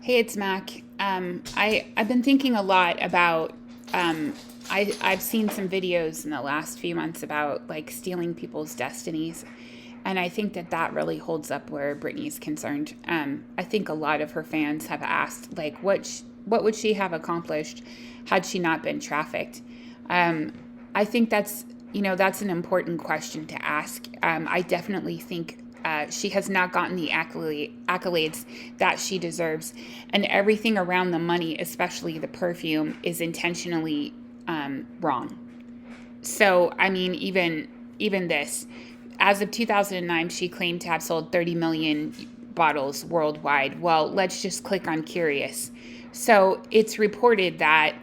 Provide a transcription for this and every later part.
Hey, it's Mac. I've been thinking a lot about. I've seen some videos in the last few months about like stealing people's destinies, and I think that that really holds up where Britney's concerned. I think a lot of her fans have asked like, what would she have accomplished had she not been trafficked? Um, I think that's an important question to ask. I definitely think she has not gotten the accolades that she deserves, and everything around the money, especially the perfume, is intentionally wrong. So, I mean, even this, as of 2009, she claimed to have sold 30 million bottles worldwide. Well, let's just click on Curious. So, it's reported that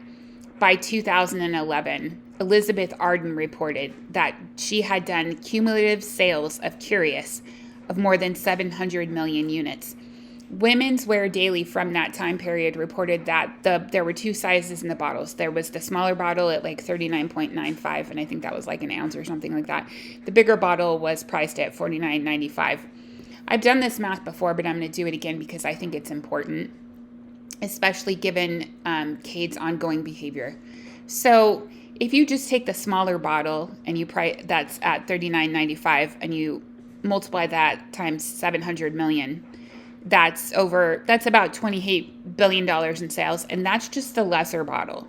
by 2011, Elizabeth Arden reported that she had done cumulative sales of Curious of more than 700 million units. Women's Wear Daily from that time period reported that there were two sizes in the bottles. There was the smaller bottle at like 39.95, and I think that was like an ounce or something like that. The bigger bottle was priced at 49.95. I've done this math before, but I'm going to do it again because I think it's important, especially given Cade's ongoing behavior. So if you just take the smaller bottle and you price that's at 39.95 and you multiply that times 700 million, that's about $28 billion in sales, and that's just the lesser bottle.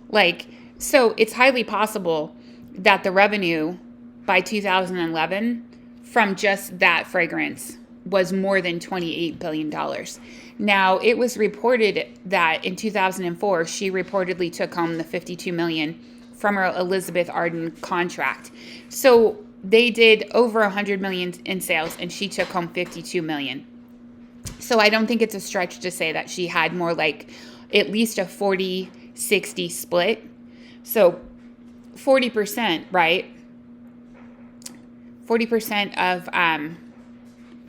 Like, so it's highly possible that the revenue by 2011 from just that fragrance was more than $28 billion. Now, it was reported that in 2004, she reportedly took home the 52 million from her Elizabeth Arden contract. So they did over 100 million in sales, and she took home 52 million. So I don't think it's a stretch to say that she had more like at least a 40-60 split. So 40%, right? 40% of,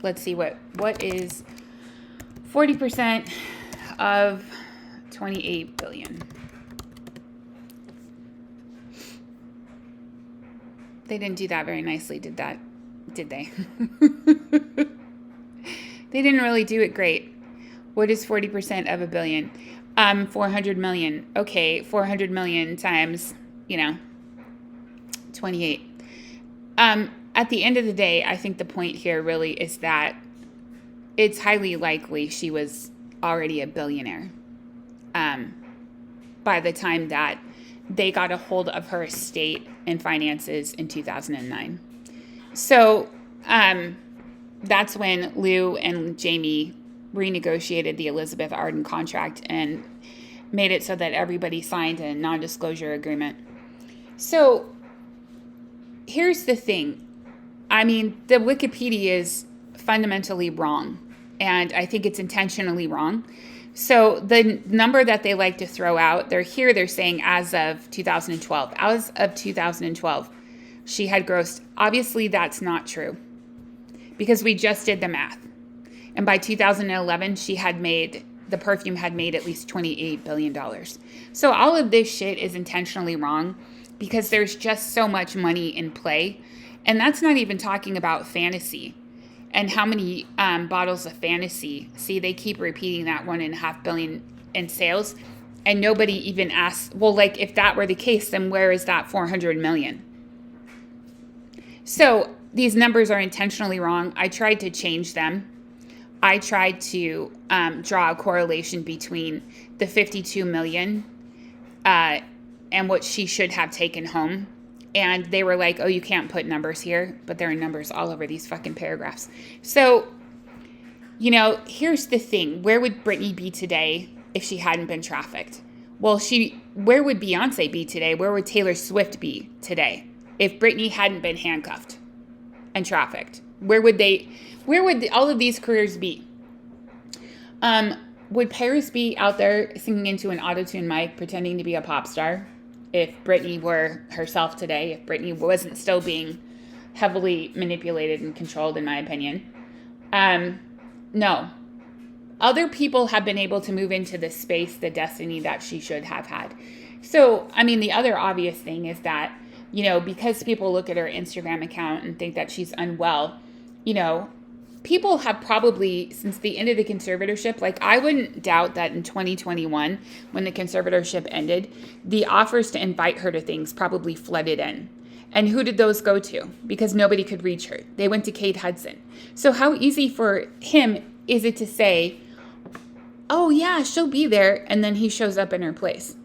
let's see, what is 40% of 28 billion? They didn't do that very nicely, did they? They didn't really do it great. What is 40% of a billion? 400 million. Okay, 400 million times, 28. At the end of the day, I think the point here really is that it's highly likely she was already a billionaire by the time that they got a hold of her estate and finances in 2009. So that's when Lou and Jamie renegotiated the Elizabeth Arden contract and made it so that everybody signed a non-disclosure agreement. So here's the thing. I mean, the Wikipedia is fundamentally wrong, and I think it's intentionally wrong. So the number that they like to throw out, they're saying as of 2012. As of 2012, she had grossed. Obviously, that's not true because we just did the math. And by 2011, the perfume had made at least $28 billion. So all of this shit is intentionally wrong because there's just so much money in play. And that's not even talking about Fantasy and how many bottles of Fantasy. See, they keep repeating that 1.5 billion in sales. And nobody even asks, well, like if that were the case, then where is that 400 million? So these numbers are intentionally wrong. I tried to change them. I tried to draw a correlation between the 52 million and what she should have taken home. And they were like, oh, you can't put numbers here. But there are numbers all over these fucking paragraphs. So, here's the thing. Where would Britney be today if she hadn't been trafficked? Well, where would Beyonce be today? Where would Taylor Swift be today if Britney hadn't been handcuffed and trafficked? Where would all of these careers be? Would Paris be out there singing into an auto-tune mic pretending to be a pop star if Britney were herself today, if Britney wasn't still being heavily manipulated and controlled, in my opinion? No. Other people have been able to move into the space, the destiny that she should have had. So, I mean, the other obvious thing is that, because people look at her Instagram account and think that she's unwell, people have probably, since the end of the conservatorship, like I wouldn't doubt that in 2021, when the conservatorship ended, the offers to invite her to things probably flooded in. And who did those go to? Because nobody could reach her. They went to Kate Hudson. So how easy for him is it to say, oh yeah, she'll be there, and then he shows up in her place?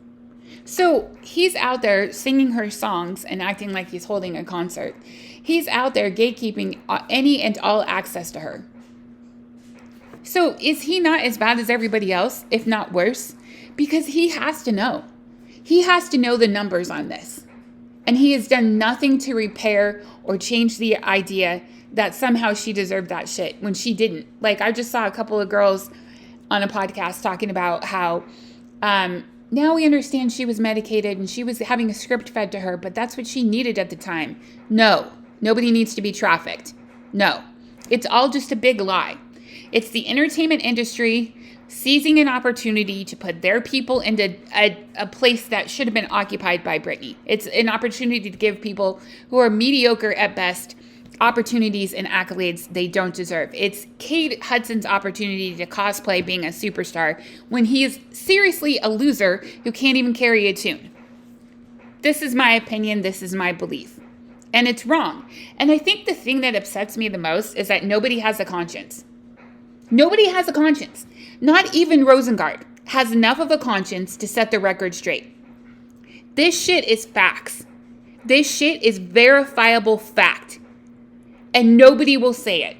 So he's out there singing her songs and acting like he's holding a concert. He's out there gatekeeping any and all access to her. So is he not as bad as everybody else, if not worse? Because he has to know. He has to know the numbers on this. And he has done nothing to repair or change the idea that somehow she deserved that shit when she didn't. Like, I just saw a couple of girls on a podcast talking about how now we understand she was medicated and she was having a script fed to her, but that's what she needed at the time. No, nobody needs to be trafficked. No, it's all just a big lie. It's the entertainment industry seizing an opportunity to put their people into a place that should have been occupied by Britney. It's an opportunity to give people who are mediocre at best opportunities and accolades they don't deserve. It's Kate Hudson's opportunity to cosplay being a superstar when he is seriously a loser who can't even carry a tune. This is my opinion. This is my belief. And it's wrong. And I think the thing that upsets me the most is that nobody has a conscience. Nobody has a conscience. Not even Rosengard has enough of a conscience to set the record straight. This shit is facts. This shit is verifiable fact. And nobody will say it.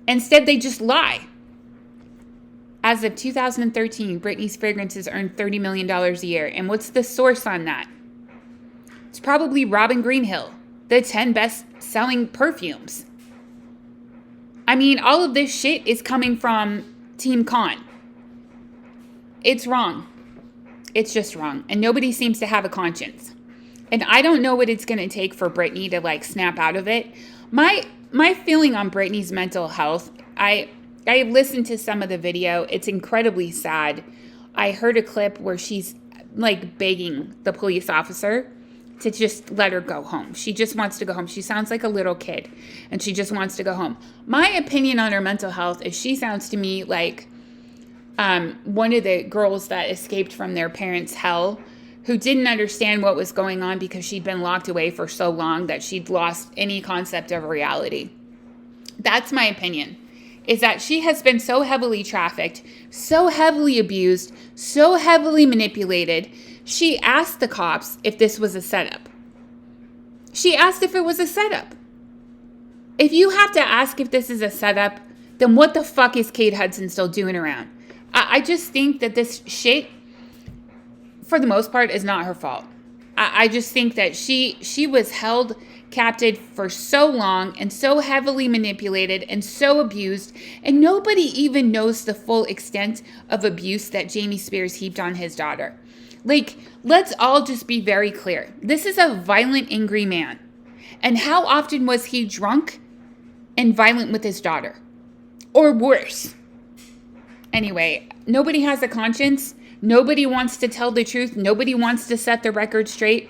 Instead, they just lie. As of 2013, Britney's fragrances earned $30 million a year. And what's the source on that? It's probably Robin Greenhill, the 10 best-selling perfumes. I mean, all of this shit is coming from Team Con. It's wrong. It's just wrong. And nobody seems to have a conscience. And I don't know what it's going to take for Britney to, like, snap out of it. My feeling on Britney's mental health, I listened to some of the video. It's incredibly sad. I heard a clip where she's, like, begging the police officer to just let her go home. She just wants to go home. She sounds like a little kid, and she just wants to go home. My opinion on her mental health is she sounds to me like one of the girls that escaped from their parents' hell, who didn't understand what was going on because she'd been locked away for so long that she'd lost any concept of reality. That's my opinion, is that she has been so heavily trafficked, so heavily abused, so heavily manipulated. She asked the cops if this was a setup. She asked if it was a setup. If you have to ask if this is a setup, then what the fuck is Kate Hudson still doing around? I just think that this shit, for the most part, is not her fault. I just think that she was held captive for so long and so heavily manipulated and so abused, and nobody even knows the full extent of abuse that Jamie Spears heaped on his daughter. Like, let's all just be very clear. This is a violent, angry man. And how often was he drunk and violent with his daughter? Or worse? Anyway, nobody has a conscience. Nobody wants to tell the truth. Nobody wants to set the record straight.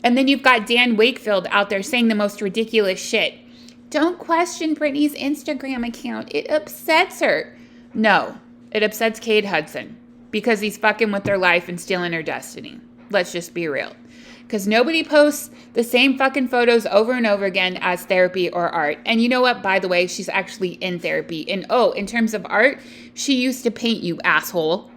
And then you've got Dan Wakefield out there saying the most ridiculous shit. Don't question Britney's Instagram account. It upsets her. No, it upsets Kate Hudson because he's fucking with her life and stealing her destiny. Let's just be real. Because nobody posts the same fucking photos over and over again as therapy or art. And you know what? By the way, she's actually in therapy. And in terms of art, she used to paint, you asshole.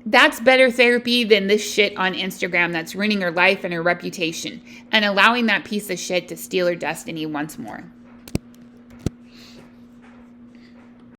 That's better therapy than this shit on Instagram that's ruining her life and her reputation and allowing that piece of shit to steal her destiny once more.